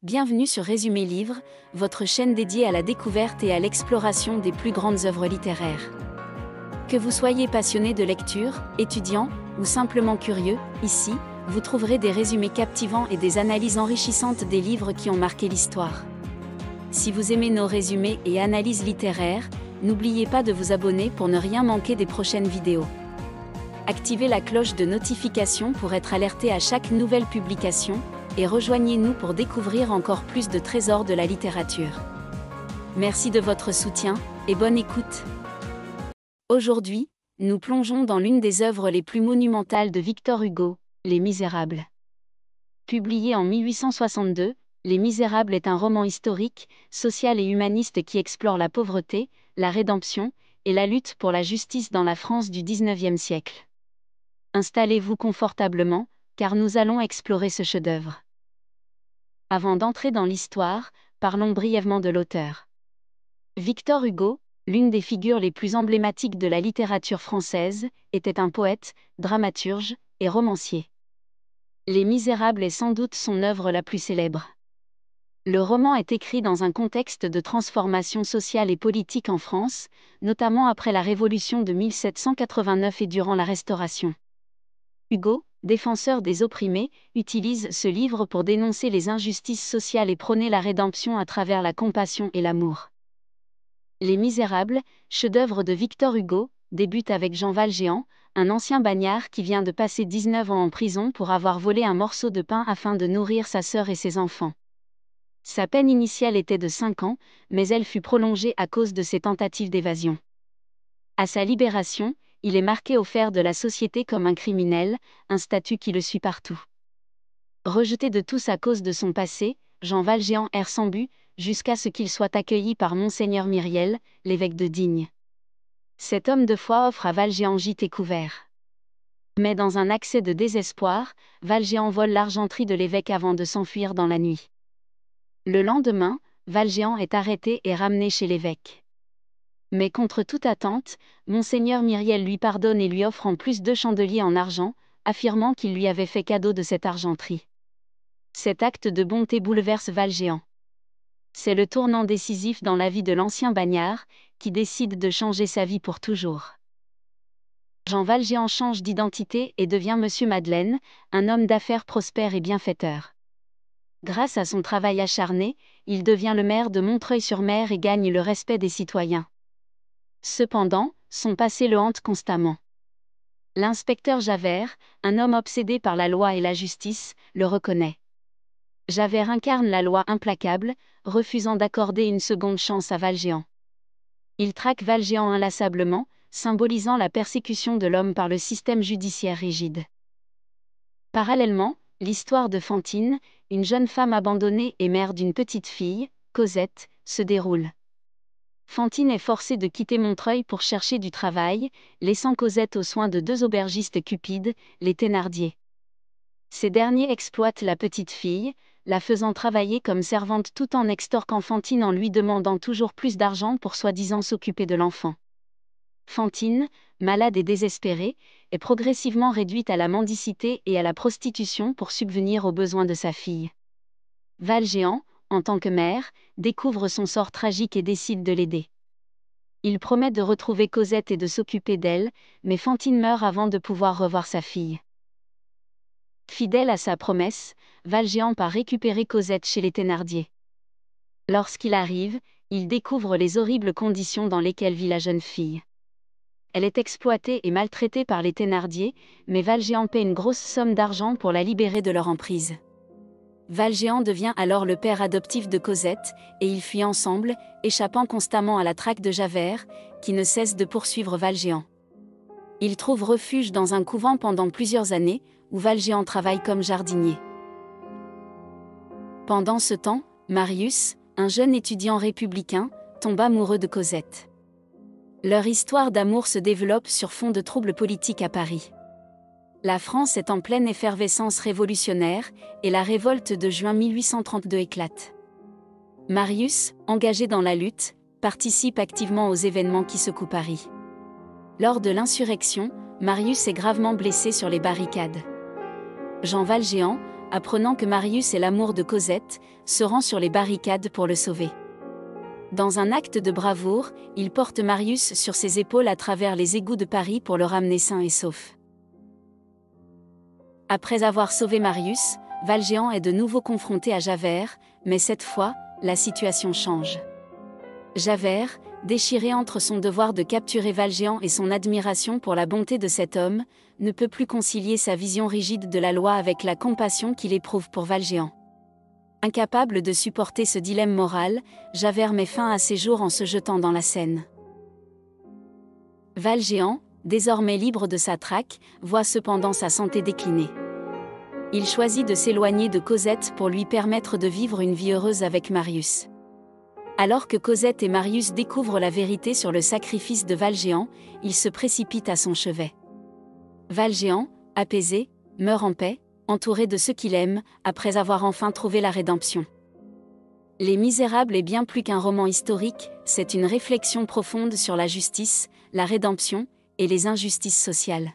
Bienvenue sur Résumé Livre, votre chaîne dédiée à la découverte et à l'exploration des plus grandes œuvres littéraires. Que vous soyez passionné de lecture, étudiant, ou simplement curieux, ici, vous trouverez des résumés captivants et des analyses enrichissantes des livres qui ont marqué l'histoire. Si vous aimez nos résumés et analyses littéraires, n'oubliez pas de vous abonner pour ne rien manquer des prochaines vidéos. Activez la cloche de notification pour être alerté à chaque nouvelle publication, et rejoignez-nous pour découvrir encore plus de trésors de la littérature. Merci de votre soutien, et bonne écoute. Aujourd'hui, nous plongeons dans l'une des œuvres les plus monumentales de Victor Hugo, Les Misérables. Publié en 1862, Les Misérables est un roman historique, social et humaniste qui explore la pauvreté, la rédemption, et la lutte pour la justice dans la France du XIXe siècle. Installez-vous confortablement, car nous allons explorer ce chef-d'œuvre. Avant d'entrer dans l'histoire, parlons brièvement de l'auteur. Victor Hugo, l'une des figures les plus emblématiques de la littérature française, était un poète, dramaturge et romancier. Les Misérables est sans doute son œuvre la plus célèbre. Le roman est écrit dans un contexte de transformation sociale et politique en France, notamment après la Révolution de 1789 et durant la Restauration. Hugo, défenseur des opprimés, utilise ce livre pour dénoncer les injustices sociales et prôner la rédemption à travers la compassion et l'amour. Les Misérables, chef-d'œuvre de Victor Hugo, débute avec Jean Valjean, un ancien bagnard qui vient de passer 19 ans en prison pour avoir volé un morceau de pain afin de nourrir sa sœur et ses enfants. Sa peine initiale était de 5 ans, mais elle fut prolongée à cause de ses tentatives d'évasion. À sa libération, il est marqué au fer de la société comme un criminel, un statut qui le suit partout. Rejeté de tous à cause de son passé, Jean Valjean erre sans but, jusqu'à ce qu'il soit accueilli par Monseigneur Myriel, l'évêque de Digne. Cet homme de foi offre à Valjean gîte et couvert. Mais dans un accès de désespoir, Valjean vole l'argenterie de l'évêque avant de s'enfuir dans la nuit. Le lendemain, Valjean est arrêté et ramené chez l'évêque. Mais contre toute attente, Monseigneur Myriel lui pardonne et lui offre en plus 2 chandeliers en argent, affirmant qu'il lui avait fait cadeau de cette argenterie. Cet acte de bonté bouleverse Valjean. C'est le tournant décisif dans la vie de l'ancien bagnard, qui décide de changer sa vie pour toujours. Jean Valjean change d'identité et devient Monsieur Madeleine, un homme d'affaires prospère et bienfaiteur. Grâce à son travail acharné, il devient le maire de Montreuil-sur-Mer et gagne le respect des citoyens. Cependant, son passé le hante constamment. L'inspecteur Javert, un homme obsédé par la loi et la justice, le reconnaît. Javert incarne la loi implacable, refusant d'accorder une seconde chance à Valjean. Il traque Valjean inlassablement, symbolisant la persécution de l'homme par le système judiciaire rigide. Parallèlement, l'histoire de Fantine, une jeune femme abandonnée et mère d'une petite fille, Cosette, se déroule. Fantine est forcée de quitter Montreuil pour chercher du travail, laissant Cosette aux soins de 2 aubergistes cupides, les Thénardier. Ces derniers exploitent la petite fille, la faisant travailler comme servante tout en extorquant Fantine en lui demandant toujours plus d'argent pour soi-disant s'occuper de l'enfant. Fantine, malade et désespérée, est progressivement réduite à la mendicité et à la prostitution pour subvenir aux besoins de sa fille. Valjean, en tant que mère, découvre son sort tragique et décide de l'aider. Il promet de retrouver Cosette et de s'occuper d'elle, mais Fantine meurt avant de pouvoir revoir sa fille. Fidèle à sa promesse, Valjean part récupérer Cosette chez les Thénardier. Lorsqu'il arrive, il découvre les horribles conditions dans lesquelles vit la jeune fille. Elle est exploitée et maltraitée par les Thénardier, mais Valjean paie une grosse somme d'argent pour la libérer de leur emprise. Valjean devient alors le père adoptif de Cosette, et ils fuient ensemble, échappant constamment à la traque de Javert, qui ne cesse de poursuivre Valjean. Ils trouvent refuge dans un couvent pendant plusieurs années, où Valjean travaille comme jardinier. Pendant ce temps, Marius, un jeune étudiant républicain, tombe amoureux de Cosette. Leur histoire d'amour se développe sur fond de troubles politiques à Paris. La France est en pleine effervescence révolutionnaire, et la révolte de juin 1832 éclate. Marius, engagé dans la lutte, participe activement aux événements qui secouent Paris. Lors de l'insurrection, Marius est gravement blessé sur les barricades. Jean Valjean, apprenant que Marius est l'amour de Cosette, se rend sur les barricades pour le sauver. Dans un acte de bravoure, il porte Marius sur ses épaules à travers les égouts de Paris pour le ramener sain et sauf. Après avoir sauvé Marius, Valjean est de nouveau confronté à Javert, mais cette fois, la situation change. Javert, déchiré entre son devoir de capturer Valjean et son admiration pour la bonté de cet homme, ne peut plus concilier sa vision rigide de la loi avec la compassion qu'il éprouve pour Valjean. Incapable de supporter ce dilemme moral, Javert met fin à ses jours en se jetant dans la Seine. Valjean, désormais libre de sa traque, voit cependant sa santé décliner. Il choisit de s'éloigner de Cosette pour lui permettre de vivre une vie heureuse avec Marius. Alors que Cosette et Marius découvrent la vérité sur le sacrifice de Valjean, ils se précipitent à son chevet. Valjean, apaisé, meurt en paix, entouré de ceux qu'il aime, après avoir enfin trouvé la rédemption. Les Misérables est bien plus qu'un roman historique, c'est une réflexion profonde sur la justice, la rédemption, et les injustices sociales.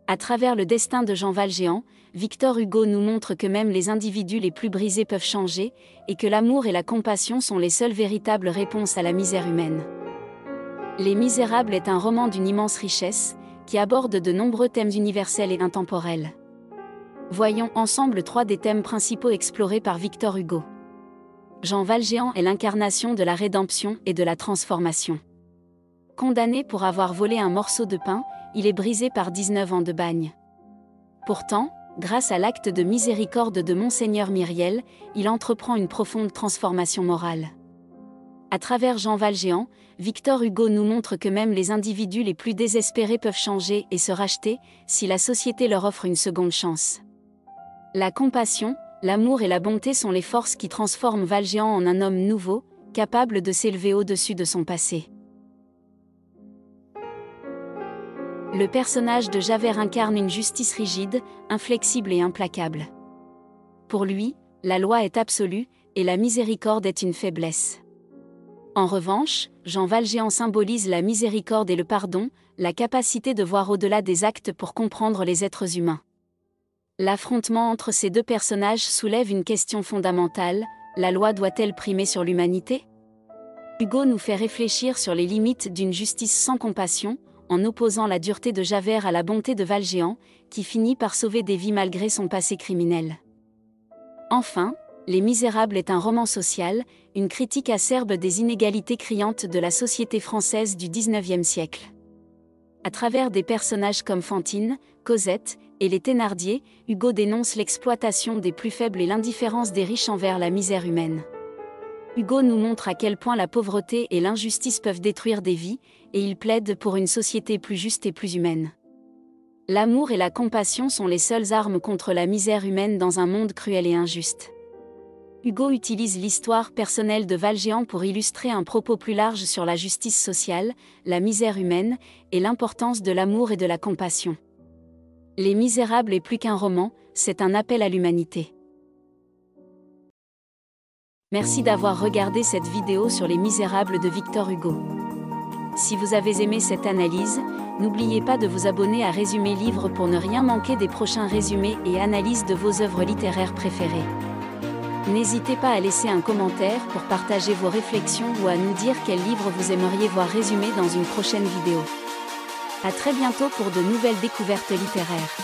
À travers le destin de Jean Valjean, Victor Hugo nous montre que même les individus les plus brisés peuvent changer, et que l'amour et la compassion sont les seules véritables réponses à la misère humaine. Les Misérables est un roman d'une immense richesse, qui aborde de nombreux thèmes universels et intemporels. Voyons ensemble 3 des thèmes principaux explorés par Victor Hugo. Jean Valjean est l'incarnation de la rédemption et de la transformation. Condamné pour avoir volé un morceau de pain, il est brisé par 19 ans de bagne. Pourtant, grâce à l'acte de miséricorde de Monseigneur Myriel, il entreprend une profonde transformation morale. À travers Jean Valjean, Victor Hugo nous montre que même les individus les plus désespérés peuvent changer et se racheter, si la société leur offre une seconde chance. La compassion, l'amour et la bonté sont les forces qui transforment Valjean en un homme nouveau, capable de s'élever au-dessus de son passé. Le personnage de Javert incarne une justice rigide, inflexible et implacable. Pour lui, la loi est absolue, et la miséricorde est une faiblesse. En revanche, Jean Valjean symbolise la miséricorde et le pardon, la capacité de voir au-delà des actes pour comprendre les êtres humains. L'affrontement entre ces 2 personnages soulève une question fondamentale, la loi doit-elle primer sur l'humanité ? Hugo nous fait réfléchir sur les limites d'une justice sans compassion, en opposant la dureté de Javert à la bonté de Valjean, qui finit par sauver des vies malgré son passé criminel. Enfin, Les Misérables est un roman social, une critique acerbe des inégalités criantes de la société française du XIXe siècle. À travers des personnages comme Fantine, Cosette et les Thénardier, Hugo dénonce l'exploitation des plus faibles et l'indifférence des riches envers la misère humaine. Hugo nous montre à quel point la pauvreté et l'injustice peuvent détruire des vies, et il plaide pour une société plus juste et plus humaine. L'amour et la compassion sont les seules armes contre la misère humaine dans un monde cruel et injuste. Hugo utilise l'histoire personnelle de Valjean pour illustrer un propos plus large sur la justice sociale, la misère humaine, et l'importance de l'amour et de la compassion. Les Misérables est plus qu'un roman, c'est un appel à l'humanité. Merci d'avoir regardé cette vidéo sur Les Misérables de Victor Hugo. Si vous avez aimé cette analyse, n'oubliez pas de vous abonner à Résumé Livre pour ne rien manquer des prochains résumés et analyses de vos œuvres littéraires préférées. N'hésitez pas à laisser un commentaire pour partager vos réflexions ou à nous dire quel livre vous aimeriez voir résumé dans une prochaine vidéo. À très bientôt pour de nouvelles découvertes littéraires.